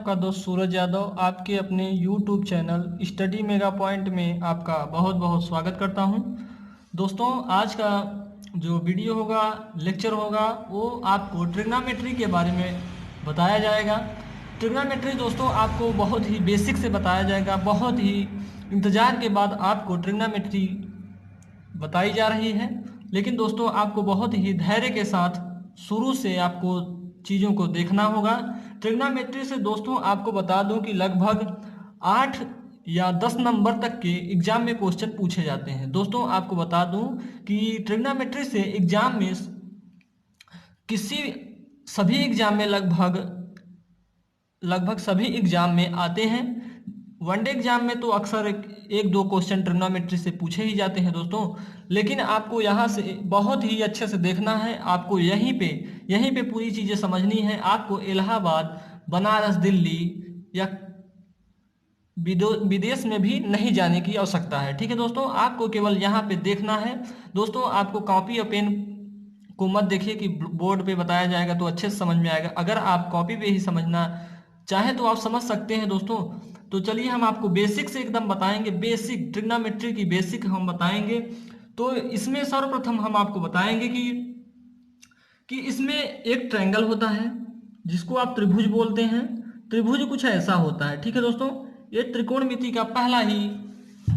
आपका दोस्त सूरज यादव आपके अपने YouTube channel study mega point में आपका बहुत बहुत स्वागत करता हूं। दोस्तों, आज का जो वीडियो होगा, लेक्चर होगा, वो आपको ट्रिग्नोमेट्री के बारे में बताया जाएगा। ट्रिग्नोमेट्री दोस्तों आपको बहुत ही बेसिक से बताया जाएगा। बहुत ही इंतज़ार के बाद आपको ट्रिग्नोमेट्री बताई जा रही है, लेकिन दोस्तों आपको बहुत ही धैर्य के साथ शुरू से आपको चीज़ों को देखना होगा। ट्रिग्नोमेट्री से दोस्तों आपको बता दूं कि लगभग 8 या 10 नंबर तक के एग्जाम में क्वेश्चन पूछे जाते हैं। दोस्तों आपको बता दूं कि ट्रिग्नोमेट्री से एग्जाम में किसी सभी एग्जाम में लगभग सभी एग्जाम में आते हैं। वनडे एग्जाम में तो अक्सर एक दो क्वेश्चन ट्रिग्नोमेट्री से पूछे ही जाते हैं दोस्तों, लेकिन आपको यहाँ से बहुत ही अच्छे से देखना है। आपको यहीं पे पूरी चीज़ें समझनी है। आपको इलाहाबाद, बनारस, दिल्ली या विदेश में भी नहीं जाने की आवश्यकता है। ठीक है दोस्तों, आपको केवल यहाँ पे देखना है। दोस्तों आपको कॉपी और पेन को मत देखिए कि बोर्ड पे बताया जाएगा तो अच्छे से समझ में आएगा। अगर आप कॉपी पे ही समझना चाहें तो आप समझ सकते हैं दोस्तों। तो चलिए हम आपको बेसिक से एकदम बताएंगे। बेसिक ट्रिग्नोमेट्री की बेसिक हम बताएंगे। तो इसमें सर्वप्रथम हम आपको बताएंगे कि इसमें एक ट्रायंगल होता है जिसको आप त्रिभुज बोलते हैं। त्रिभुज कुछ ऐसा होता है। ठीक है दोस्तों, ये त्रिकोणमिति का पहला ही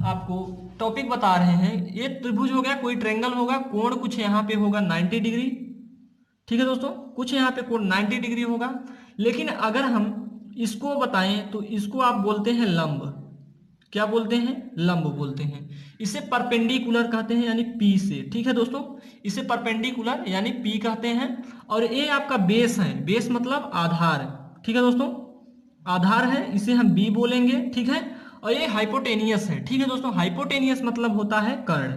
आपको टॉपिक बता रहे हैं। ये त्रिभुज हो गया, कोई ट्रायंगल होगा, कोण कुछ यहाँ पे होगा 90 डिग्री। ठीक है दोस्तों, कुछ यहाँ पे कोण 90 डिग्री होगा। लेकिन अगर हम इसको बताएं तो इसको आप बोलते हैं लंब। क्या बोलते हैं? लंब बोलते हैं। इसे परपेंडिकुलर कहते हैं, यानी पी से। ठीक है दोस्तों, इसे परपेंडिकुलर यानी पी कहते हैं। और ये आपका बेस है। बेस मतलब आधार। ठीक है दोस्तों, आधार है, इसे हम बी बोलेंगे। ठीक है, और ये हाइपोटेनियस है। ठीक है दोस्तों, हाइपोटेनियस मतलब होता है कर्ण।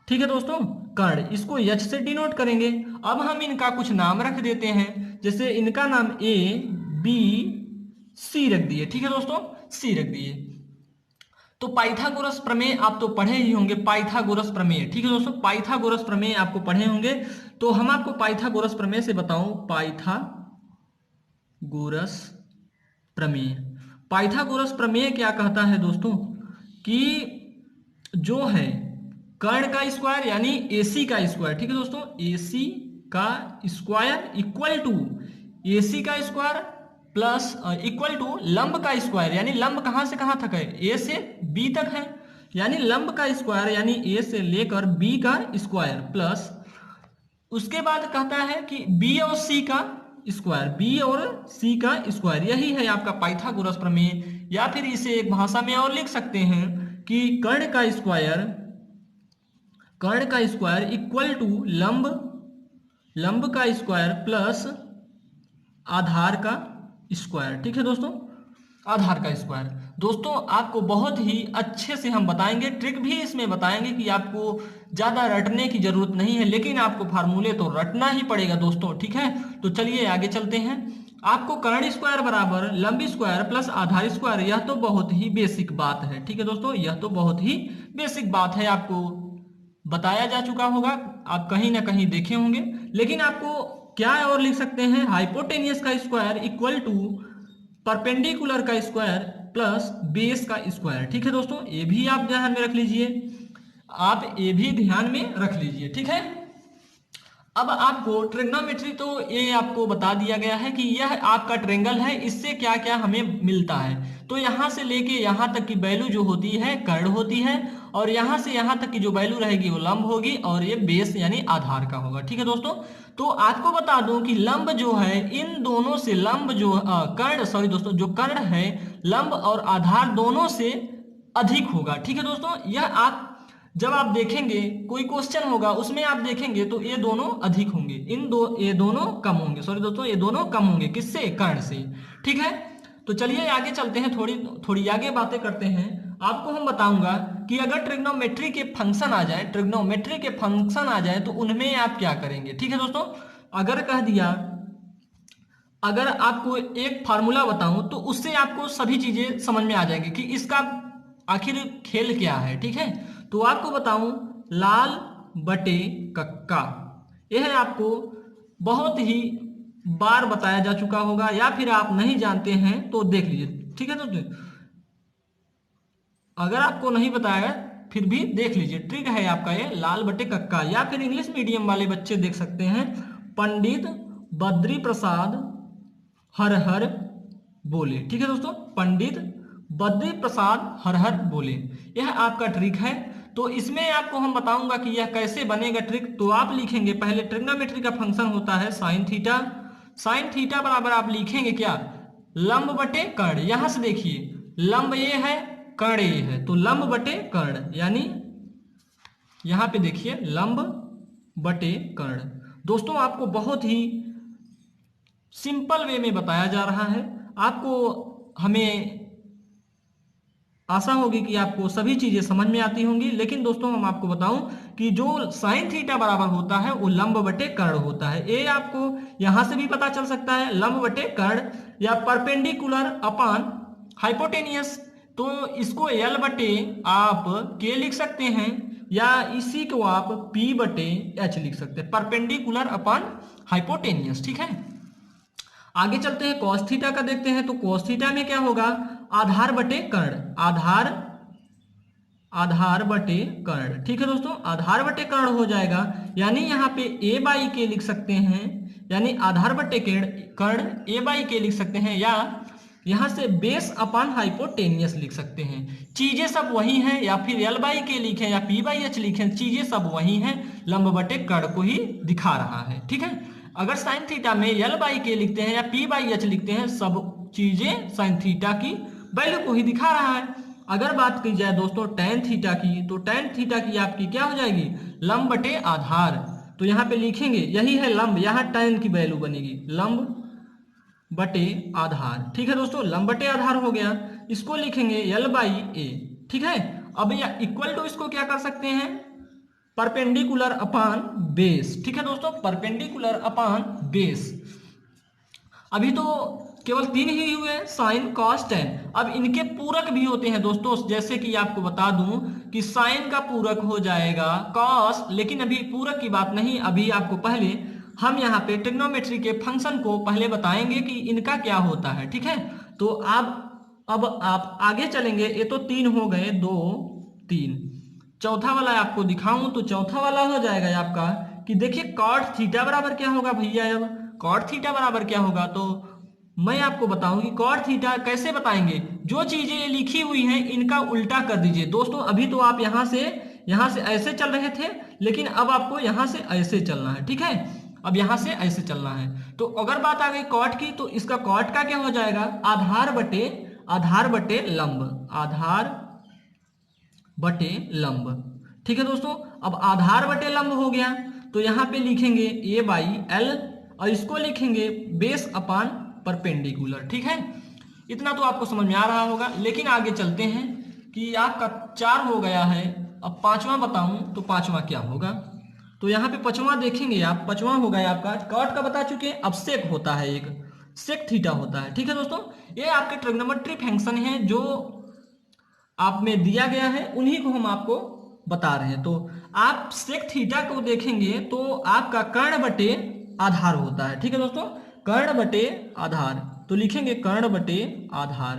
ठीक है दोस्तों, कर्ण, इसको एच से डिनोट करेंगे। अब हम इनका कुछ नाम रख देते हैं, जैसे इनका नाम ए, बी, सी रख दिए। ठीक है दोस्तों, सी रख दिए। तो पाइथागोरस प्रमेय आप तो पढ़े ही होंगे। पाइथागोरस प्रमेय, ठीक है दोस्तों, पाइथागोरस प्रमेय आपको पढ़े होंगे। तो हम आपको पाइथागोरस प्रमेय से बताऊं। पाइथागोरस प्रमेय, पाइथागोरस प्रमेय क्या कहता है दोस्तों कि जो है कर्ण का स्क्वायर यानी एसी का स्क्वायर। ठीक है दोस्तों, एसी का स्क्वायर इक्वल टू एसी का स्क्वायर प्लस इक्वल टू लंब का स्क्वायर। यानी लंब कहां से कहां तक है? ए से बी तक है। यानी लंब का स्क्वायर यानी ए से लेकर बी का स्क्वायर प्लस उसके बाद कहता है कि बी और सी का स्क्वायर, बी और सी का स्क्वायर। यही है आपका पाइथागोरस प्रमेय। या फिर इसे एक भाषा में और लिख सकते हैं कि कर्ण का स्क्वायर इक्वल टू लंब का स्क्वायर प्लस आधार का स्क्वायर। ठीक है दोस्तों, आधार का स्क्वायर। दोस्तों आपको बहुत ही अच्छे से हम बताएंगे, ट्रिक भी इसमें बताएंगे कि आपको ज्यादा रटने की जरूरत नहीं है, लेकिन आपको फार्मूले तो रटना ही पड़ेगा दोस्तों। ठीक है, तो चलिए आगे चलते हैं। आपको कर्ण स्क्वायर बराबर लंब स्क्वायर प्लस आधार स्क्वायर, यह तो बहुत ही बेसिक बात है। ठीक है दोस्तों, यह तो बहुत ही बेसिक बात है, आपको बताया जा चुका होगा, आप कहीं ना कहीं देखे होंगे। लेकिन आपको क्या और लिख सकते हैं? हाइपोटेनियस का स्क्वायर इक्वल टू परपेंडिकुलर का स्क्वायर प्लस बेस का स्क्वायर। ठीक है दोस्तों, ये भी आप ध्यान में रख लीजिए, आप ये भी ध्यान में रख लीजिए। ठीक है, अब आपको ट्रिग्नोमेट्री तो ये आपको बता दिया गया है कि यह आपका ट्रायंगल है, इससे क्या क्या हमें मिलता है। तो यहां से लेके यहां तक की वैल्यू जो होती है कर्ण होती है, और यहां से यहां तक की जो वैल्यू रहेगी वो लंब होगी, और ये बेस यानी आधार का होगा। ठीक है दोस्तों, तो आपको बता दूं कि लंब जो है इन दोनों से, लंब जो कर्ण, सॉरी दोस्तों, जो कर्ण है लंब और आधार दोनों से अधिक होगा। ठीक है दोस्तों, यह आप जब आप देखेंगे कोई क्वेश्चन होगा उसमें आप देखेंगे तो ये दोनों अधिक होंगे, ये दोनों कम होंगे। सॉरी दोस्तों, ये दोनों कम होंगे। किससे? कर्ण से। ठीक है, तो चलिए आगे चलते हैं, थोड़ी आगे बातें करते हैं। आपको हम बताऊंगा कि अगर ट्रिग्नोमेट्री के फंक्शन आ जाए तो उनमें आप क्या करेंगे। ठीक है दोस्तों, अगर कह दिया, अगर आपको एक फार्मूला बताऊं तो उससे आपको सभी चीजें समझ में आ जाएगी कि इसका आखिर खेल क्या है। ठीक है, तो आपको बताऊं लाल बटे कक्का, यह आपको बहुत ही बार बताया जा चुका होगा, या फिर आप नहीं जानते हैं तो देख लीजिए। ठीक है दोस्तों, अगर आपको नहीं बताया फिर भी देख लीजिए, ट्रिक है आपका ये लाल बटे कक्का। या फिर इंग्लिश मीडियम वाले बच्चे देख सकते हैं, पंडित बद्री प्रसाद हर हर बोले। ठीक है दोस्तों, पंडित बद्री प्रसाद हर हर बोले, यह आपका ट्रिक है। तो इसमें आपको हम बताऊंगा कि यह कैसे बनेगा ट्रिक। तो आप लिखेंगे पहले, ट्रिग्नोमेट्री का फंक्शन होता है साइन थीटा। साइन थीटा बराबर आप लिखेंगे क्या, लंब बटे कर्ण। यहां से देखिए लंब ये है, कर्ण ये है, तो लंब बटे कर्ण, यानी यहां पे देखिए लंब बटे कर्ण। दोस्तों आपको बहुत ही सिंपल वे में बताया जा रहा है, आपको हमें आशा होगी कि आपको सभी चीजें समझ में आती होंगी। लेकिन दोस्तों हम आपको बताऊं कि जो साइन थीटा बराबर होता है वो लंब बटे कर्ण होता है। ये आपको यहां से भी पता चल सकता है, लंब बटे कर्ण या परपेंडिकुलर अपान हाइपोटेनियस। तो इसको एल बटे आप के लिख सकते हैं, या इसी को आप पी बटे एच लिख सकते हैं, परपेंडिकुलर अपान हाइपोटेनियस। ठीक है, आगे चलते हैं, कॉस थीटा का देखते हैं। तो कॉस थीटा में क्या होगा, आधार बटे कर्ण, आधार बटे कर्ण। ठीक है दोस्तों, आधार बटे कर्ण हो जाएगा, यानी यहाँ पे ए बाई के लिख सकते हैं, यानी आधार बटे कर्ण ए बाई के लिख सकते हैं, या यहां से बेस अपान हाइपोटेनियस लिख सकते हैं। चीजें सब वही हैं, या फिर एल बाई के लिखें या पी बाई एच लिखें, चीजें सब वही हैं, लंब बटे कर्ण को ही दिखा रहा है। ठीक है, अगर साइन थीटा में एल बाई के लिखते हैं या पी बाई एच लिखते हैं, सब चीजें साइन थीटा की वैल्यू को ही दिखा रहा है। अगर बात की जाए दोस्तों टैन थीटा की, तो टैन थीटा की आपकी क्या हो जाएगी, लंब बटे आधार। तो यहाँ पे लिखेंगे यही है लंब, यहाँ टैन की वैल्यू बनेगी लंब बटे आधार। ठीक है दोस्तों, लंब बटे आधार हो गया, इसको लिखेंगे एल बाई ए। ठीक है, अब या इक्वल टू इसको क्या कर सकते हैं, परपेंडिकुलर अपान बेस। ठीक है दोस्तों, परपेंडिकुलर अपान बेस। अभी तो केवल 3 ही हुए, साइन कॉस टेन। अब इनके पूरक भी होते हैं दोस्तों, जैसे कि आपको बता दूं कि साइन का पूरक हो जाएगा कॉस, लेकिन अभी पूरक की बात नहीं, अभी आपको पहले हम यहाँ पे ट्रिग्नोमेट्री के फंक्शन को पहले बताएंगे कि इनका क्या होता है। ठीक है, तो अब आप आगे चलेंगे। ये तो 3 हो गए, 2 3, चौथा वाला आपको दिखाऊं तो चौथा वाला हो जाएगा आपका कि देखिए कॉट थीटा बराबर क्या होगा भैया। अब कॉट थीटा बराबर क्या होगा, तो मैं आपको बताऊं कि कॉट थीटा कैसे बताएंगे, जो चीजें लिखी हुई हैं इनका उल्टा कर दीजिए। दोस्तों अभी तो आप यहां से ऐसे चल रहे थे, लेकिन अब आपको यहां से ऐसे चलना है। ठीक है, अब यहां से ऐसे चलना है। तो अगर बात आ गई कॉट की, तो इसका कॉट का क्या हो जाएगा, आधार बटे लंब, आधार बटे लंब। ठीक है दोस्तों, अब आधार बटे लंब हो गया, तो यहां पे लिखेंगे ए बाई एल, और इसको लिखेंगे बेस अपान परपेंडिकुलर। ठीक है, इतना तो आपको समझ में आ रहा होगा। लेकिन आगे चलते हैं कि आपका 4 हो गया है, अब 5वां बताऊं तो 5वां क्या होगा। तो यहाँ पे 5वां देखेंगे आप, 5वां हो गया आपका, कॉट का बता चुके, अब सेक होता है, एक सेक थीटा होता है। ठीक है दोस्तों, ये आपके ट्रिग्नोमेट्री फंक्शन है जो आप में दिया गया है, उन्हीं को हम आपको बता रहे हैं। तो आप सेक थीटा को देखेंगे तो आपका कर्ण बटे आधार होता है। ठीक है दोस्तों, कर्ण बटे आधार, तो लिखेंगे कर्ण बटे आधार।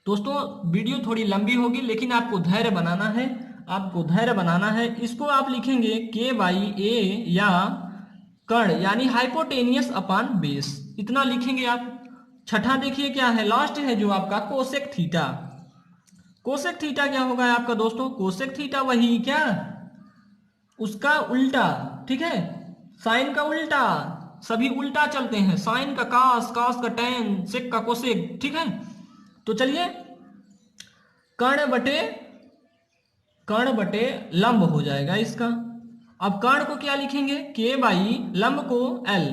दोस्तों वीडियो थोड़ी लंबी होगी, लेकिन आपको धैर्य बनाना है, इसको आप लिखेंगे के बाई ए, या कर्ण यानी हाइपोटेनियस अपान बेस, इतना लिखेंगे आप। छठा देखिए क्या है, लास्ट है जो आपका कोसेक थीटा। कोसेक थीटा क्या होगा आपका दोस्तों, कोसेक थीटा वही क्या, उसका उल्टा। ठीक है, साइन का उल्टा, सभी उल्टा चलते हैं, साइन का कास, कास का टेन, सेक का कोसेक। ठीक है, तो चलिए कर्ण बटे लंब हो जाएगा इसका। अब कर्ण को क्या लिखेंगे, के बाई लंब को एल।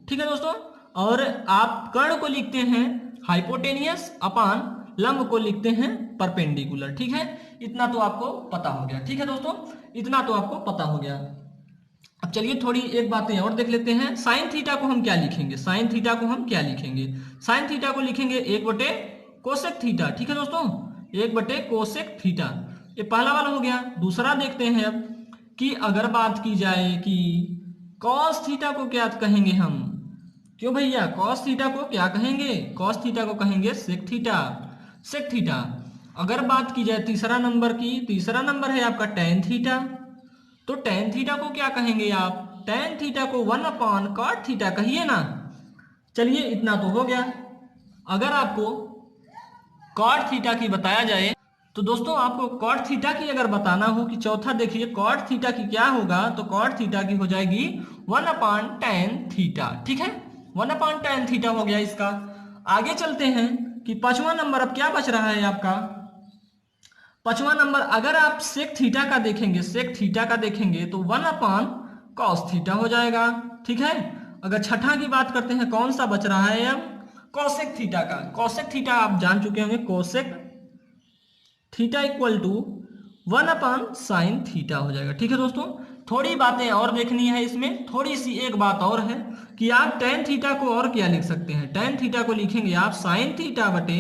ठीक है दोस्तों, और आप कर्ण को लिखते हैं हाइपोटेनियस अपान लंब को लिखते हैं परपेंडिकुलर। ठीक है, इतना तो आपको पता हो गया। ठीक है दोस्तों, इतना तो आपको पता हो गया। अब चलिए थोड़ी एक बातें और देख लेते हैं। साइन थीटा को हम क्या लिखेंगे, साइन थीटा को लिखेंगे 1 बटे कोसेक थीटा। ठीक है दोस्तों, 1 बटे कोसेक थीटा, ये पहला वाला हो गया। दूसरा देखते हैं अब कि अगर बात की जाए कि कॉस थीटा को क्या कहेंगे हम, क्यों भैया, कॉस थीटा को क्या कहेंगे, कॉस थीटा को कहेंगे सेक थीटा, सेक थीटा। अगर बात की जाए तीसरा नंबर की, तीसरा नंबर है आपका टेन थीटा, तो टेन थीटा को क्या कहेंगे आप, टेन थीटा को 1/cot थीटा कहिए ना। चलिए इतना तो हो गया। अगर आपको कॉट थीटा की बताया जाए, तो दोस्तों आपको कॉट थीटा की अगर बताना हो कि चौथा देखिए कॉट थीटा की क्या होगा, तो कॉट थीटा की हो जाएगी 1/tan थीटा, ठीक है, 1/tan थीटा हो गया इसका। आगे चलते हैं कि पांचवा नंबर अब क्या बच रहा है आपका, पांचवा नंबर अगर आप सेक थीटा का देखेंगे, सेक थीटा का देखेंगे तो 1/cos थीटा हो जाएगा, ठीक है। अगर छठा की बात करते हैं, कौन सा बच रहा है अब, कोसेक थीटा का। कोसेक थीटा आप जान चुके होंगे, cosec theta equal to 1/sin theta हो जाएगा, ठीक है दोस्तों। थोड़ी बातें और देखनी है इसमें, थोड़ी सी एक बात और है कि आप टेन थीटा को और क्या लिख सकते हैं, टेन थीटा को लिखेंगे आप साइन थीटा बटे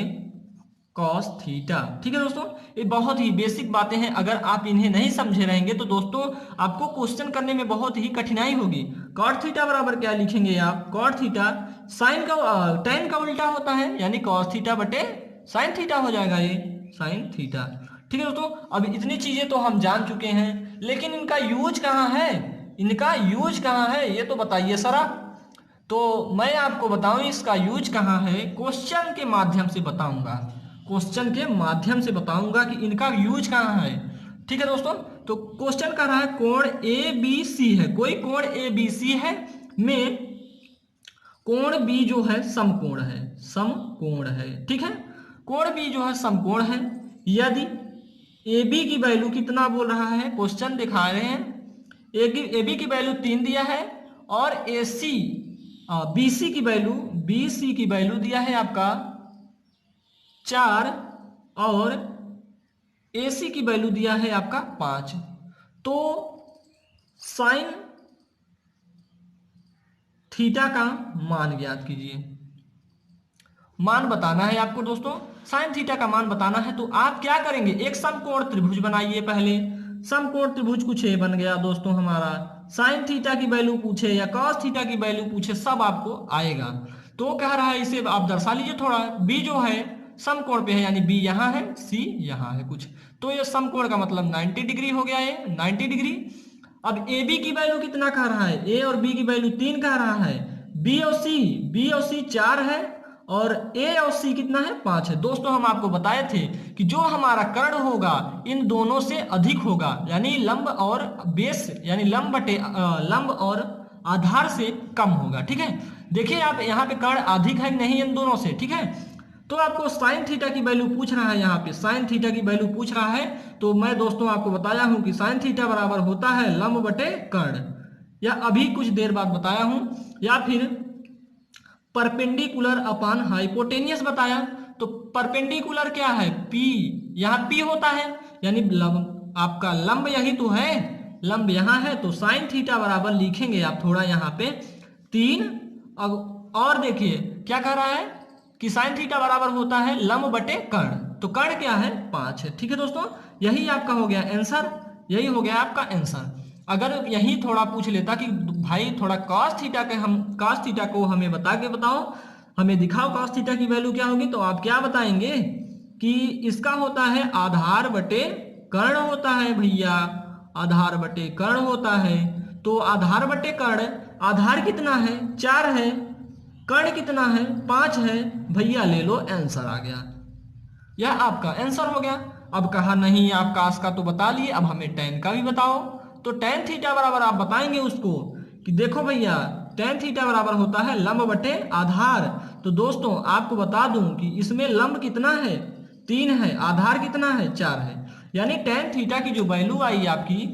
कॉस थीटा, ठीक है दोस्तों। ये बहुत ही बेसिक बातें हैं, अगर आप इन्हें नहीं समझे रहेंगे तो दोस्तों आपको क्वेश्चन करने में बहुत ही कठिनाई होगी। कॉट थीटा बराबर क्या लिखेंगे आप, कॉट थीटा साइन का टेन का उल्टा होता है, यानी कॉस थीटा बटे साइन थीटा हो जाएगा, ये साइन थीटा, ठीक है दोस्तों। अब इतनी चीजें तो हम जान चुके हैं, लेकिन इनका यूज कहाँ है, इनका यूज कहाँ है ये तो बताइए सरा। तो मैं आपको बताऊं इसका यूज कहाँ है, क्वेश्चन के माध्यम से बताऊंगा, क्वेश्चन के माध्यम से बताऊंगा कि इनका यूज कहाँ है, ठीक है दोस्तों। तो क्वेश्चन कर रहा है कोण ए बी सी है, कोई कोण ए बी सी है में कोण बी जो है समकोण है, समकोण है, ठीक है। कोण बी जो है समकोण है, यदि ए बी की वैल्यू कितना बोल रहा है, क्वेश्चन दिखा रहे हैं, ए बी की वैल्यू 3 दिया है और ए सी बी सी की वैल्यू, बी सी की वैल्यू दिया है आपका 4 और ए सी की वैल्यू दिया है आपका 5। तो साइन थीटा का मान ज्ञात कीजिए, मान बताना है आपको दोस्तों, साइन थीटा का मान बताना है। तो आप क्या करेंगे, एक समकोण त्रिभुज बनाइए पहले, समकोण त्रिभुज कुछ ये बन गया दोस्तों हमारा, साइन थीटा की वैल्यू पूछे या कॉस थीटा की वैल्यू पूछे सब आपको आएगा। तो कह रहा है इसे आप दर्शा लीजिए थोड़ा, बी जो है समकोण पे है, यानी बी यहाँ है, सी यहाँ है कुछ, तो ये समकोण का मतलब 90 डिग्री हो गया, ये 90 डिग्री। अब ए बी की वैल्यू कितना कह रहा है, ए और बी की वैल्यू 3 कह रहा है, बी और सी 4 है और ए और सी कितना है 5 है। दोस्तों हम आपको बताए थे कि जो हमारा कर्ण होगा इन दोनों से अधिक होगा, यानी लंब और बेस, यानी लंब और आधार से कम होगा, ठीक है। देखिए आप यहाँ पे कर्ण अधिक है नहीं इन दोनों से, ठीक है। तो आपको साइन थीटा की वैल्यू पूछ रहा है, यहाँ पे साइन थीटा की वैल्यू पूछ रहा है, तो मैं दोस्तों आपको बताया हूं कि साइन थीटा बराबर होता है लंब बटे कर्ण, या अभी कुछ देर बाद बताया हूं, या फिर परपेंडिकुलर अपॉन हाइपोटेनियस बताया। तो परपेंडिकुलर क्या है, पी, यहाँ पी होता है, यानी आपका लंब यही तो है, लंब यहाँ है, तो साइन थीटा बराबर लिखेंगे आप थोड़ा यहाँ पे 3। और देखिए क्या कह रहा है कि साइन थीटा बराबर होता है लंब बटे कर्ण, तो कर्ण क्या है 5 है, ठीक है दोस्तों। यही आपका हो गया आंसर, यही हो गया आपका आंसर। अगर यही थोड़ा पूछ लेता कि भाई थोड़ा cos थीटा के हम cos थीटा को हमें बता के बताओ, हमें दिखाओ cos थीटा की वैल्यू क्या होगी, तो आप क्या बताएंगे कि इसका होता है आधार बटे कर्ण होता है भैया, आधार बटे कर्ण होता है। तो आधार बटे कर्ण, आधार कितना है 4 है, कर्ण कितना है 5 है, भैया ले लो आंसर आ गया, यह आपका आंसर हो गया। अब कहा नहीं आप cos का तो बता लिए, अब हमें tan का भी बताओ। तो tan थीटा बराबर आप बताएंगे उसको कि देखो भैया tan थीटा बराबर होता है लंब बटे आधार। तो दोस्तों आपको बता दूं कि इसमें लंब कितना है 3 है, आधार कितना है 4 है, यानी tan थीटा की जो वैल्यू आई आपकी,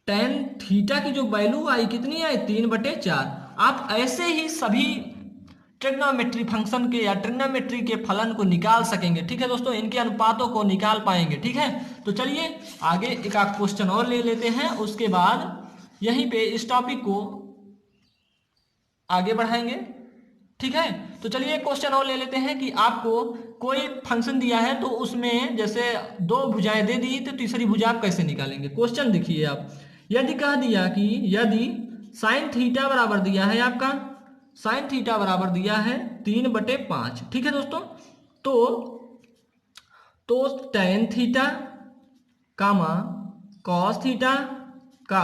tan थीटा की जो वैल्यू आई कितनी आई 3/4। आप ऐसे ही सभी ट्रिग्नोमेट्री फंक्शन के या ट्रिग्नोमेट्री के फलन को निकाल सकेंगे, ठीक है दोस्तों, इनके अनुपातों को निकाल पाएंगे, ठीक है। तो चलिए आगे एक आध क्वेश्चन और ले लेते हैं, उसके बाद यहीं पे इस टॉपिक को आगे बढ़ाएंगे, ठीक है। तो चलिए एक क्वेश्चन और ले लेते हैं कि आपको कोई फंक्शन दिया है तो उसमें जैसे 2 भुजाएं दे दी, तो तीसरी भुजा आप कैसे निकालेंगे। क्वेश्चन देखिए आप, यदि कह दिया कि यदि साइन थीटा बराबर दिया है आपका साइन थीटा बराबर दिया है 3/5। ठीक है दोस्तों, तो टेन थीटा कामा कॉस थीटा का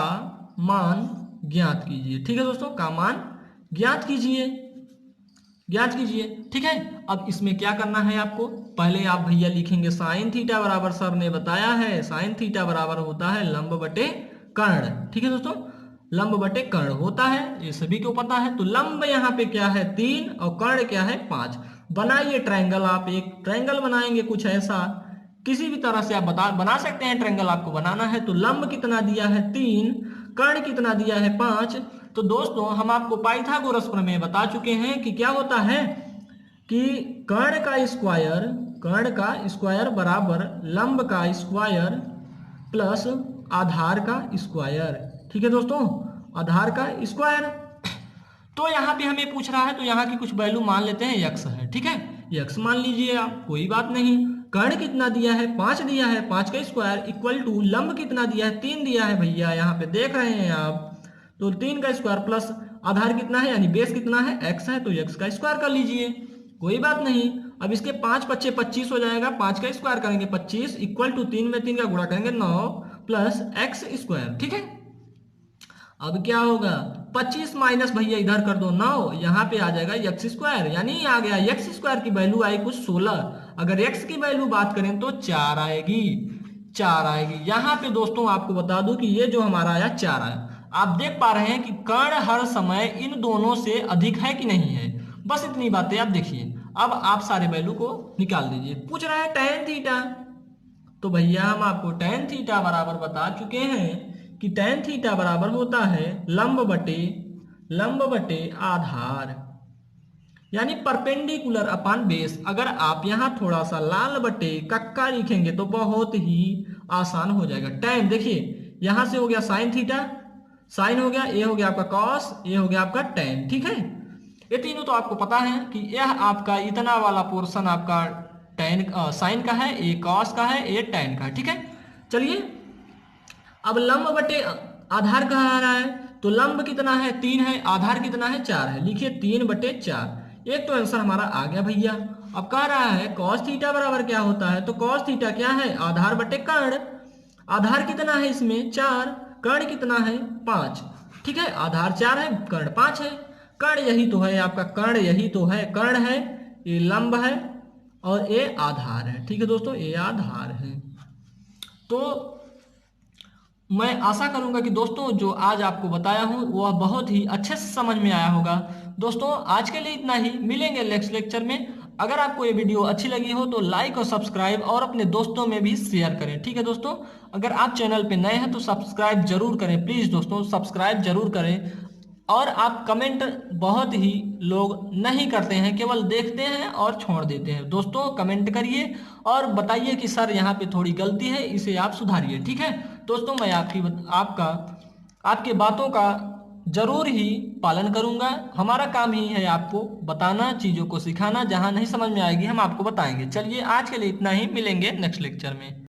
मान ज्ञात कीजिए। ठीक है दोस्तों, का मान ज्ञात कीजिए, ठीक है। अब इसमें क्या करना है आपको, पहले आप भैया लिखेंगे साइन थीटा बराबर, सर ने बताया है साइन थीटा बराबर होता है लंब बटे कर्ण। ठीक है दोस्तों, लंब बटे कर्ण होता है, ये सभी को पता है। तो लंब यहाँ पे क्या है 3 और कर्ण क्या है 5। बनाइए ट्रायंगल, आप एक ट्रायंगल बनाएंगे कुछ ऐसा, किसी भी तरह से आप बना सकते हैं। ट्रायंगल आपको बनाना है तो लंब कितना दिया है 3, कर्ण कितना दिया है 5। तो दोस्तों हम आपको पाइथागोरस प्रमेय बता चुके हैं कि क्या होता है कि कर्ण का स्क्वायर बराबर लंब का स्क्वायर प्लस आधार का स्क्वायर। ठीक है दोस्तों, आधार का स्क्वायर। तो यहाँ पे हमें पूछ रहा है तो यहाँ की कुछ वैल्यू मान लेते हैं, यक्स है। ठीक है, यक्स मान लीजिए आप, कोई बात नहीं। कर्ण कितना दिया है 5 दिया है, 5 का स्क्वायर इक्वल टू लंब कितना दिया है 3 दिया है भैया, यहाँ पे देख रहे हैं आप। तो 3 का स्क्वायर प्लस आधार कितना है यानी बेस कितना है x है, तो x का स्क्वायर कर लीजिए, कोई बात नहीं। अब इसके 5 पच्चे 25 हो जाएगा, 5 का स्क्वायर करेंगे 25 इक्वल टू 3 में 3 का गुणा करेंगे 9 प्लस x स्क्वायर। ठीक है, अब क्या होगा 25 माइनस भैया इधर कर दो 9, यहाँ पे आ जाएगा एक्स स्क्वायर, यानी आ गया एक्स स्क्वायर की वैल्यू आई कुछ 16। अगर x की वैल्यू बात करें तो 4 आएगी, 4 आएगी। यहाँ पे दोस्तों आपको बता दूं कि ये जो हमारा आया 4 आया। आप देख पा रहे हैं कि कर्ण हर समय इन दोनों से अधिक है कि नहीं है, बस इतनी बातें आप देखिए। अब आप सारे वैल्यू को निकाल दीजिए। पूछ रहा है tan थीटा, तो भैया हम आपको tan थीटा बराबर बता चुके हैं कि tan थीटा बराबर होता है लंब बटे आधार, यानी परपेंडिकुलर अपॉन बेस। अगर आप यहाँ थोड़ा सा लाल बटे कक्का लिखेंगे तो बहुत ही आसान हो जाएगा। tan देखिए यहाँ से हो गया साइन थीटा, साइन हो गया, ये हो गया आपका कॉस, ये हो गया आपका tan। ठीक है, ये तीनों तो आपको पता है कि यह आपका इतना वाला पोर्शन आपका tan साइन का है, ये कॉस का है, ये tan का है। ठीक है, चलिए अब लंब बटे आधार कहाँ आ रहा है, तो लंब कितना है 3 है, आधार कितना है 4 है, लिखिए 3/4। एक तो आंसर हमारा आ गया भैया। अब कह रहा है cos थीटा बराबर क्या होता है, तो cos थीटा क्या है आधार बटे कर्ण। आधार कितना है इसमें 4, कर्ण कितना है 5। ठीक है, आधार 4 है, कर्ण 5 है। कर्ण यही तो है आपका, कर्ण यही तो है, कर्ण है, ये लंब है और ये आधार है। ठीक है दोस्तों, ये आधार है। तो मैं आशा करूंगा कि दोस्तों जो आज आपको बताया हूं वह बहुत ही अच्छे से समझ में आया होगा। दोस्तों आज के लिए इतना ही, मिलेंगे नेक्स्ट लेक्चर में। अगर आपको ये वीडियो अच्छी लगी हो तो लाइक और सब्सक्राइब और अपने दोस्तों में भी शेयर करें। ठीक है दोस्तों, अगर आप चैनल पे नए हैं तो सब्सक्राइब जरूर करें, प्लीज़ दोस्तों सब्सक्राइब जरूर करें। और आप कमेंट बहुत ही लोग नहीं करते हैं, केवल देखते हैं और छोड़ देते हैं। दोस्तों कमेंट करिए और बताइए कि सर यहाँ पे थोड़ी गलती है, इसे आप सुधारिए। ठीक है दोस्तों, मैं आपके बातों का जरूर ही पालन करूंगा। हमारा काम ही है आपको बताना, चीज़ों को सिखाना, जहाँ नहीं समझ में आएगी हम आपको बताएंगे। चलिए आज के लिए इतना ही, मिलेंगे नेक्स्ट लेक्चर में।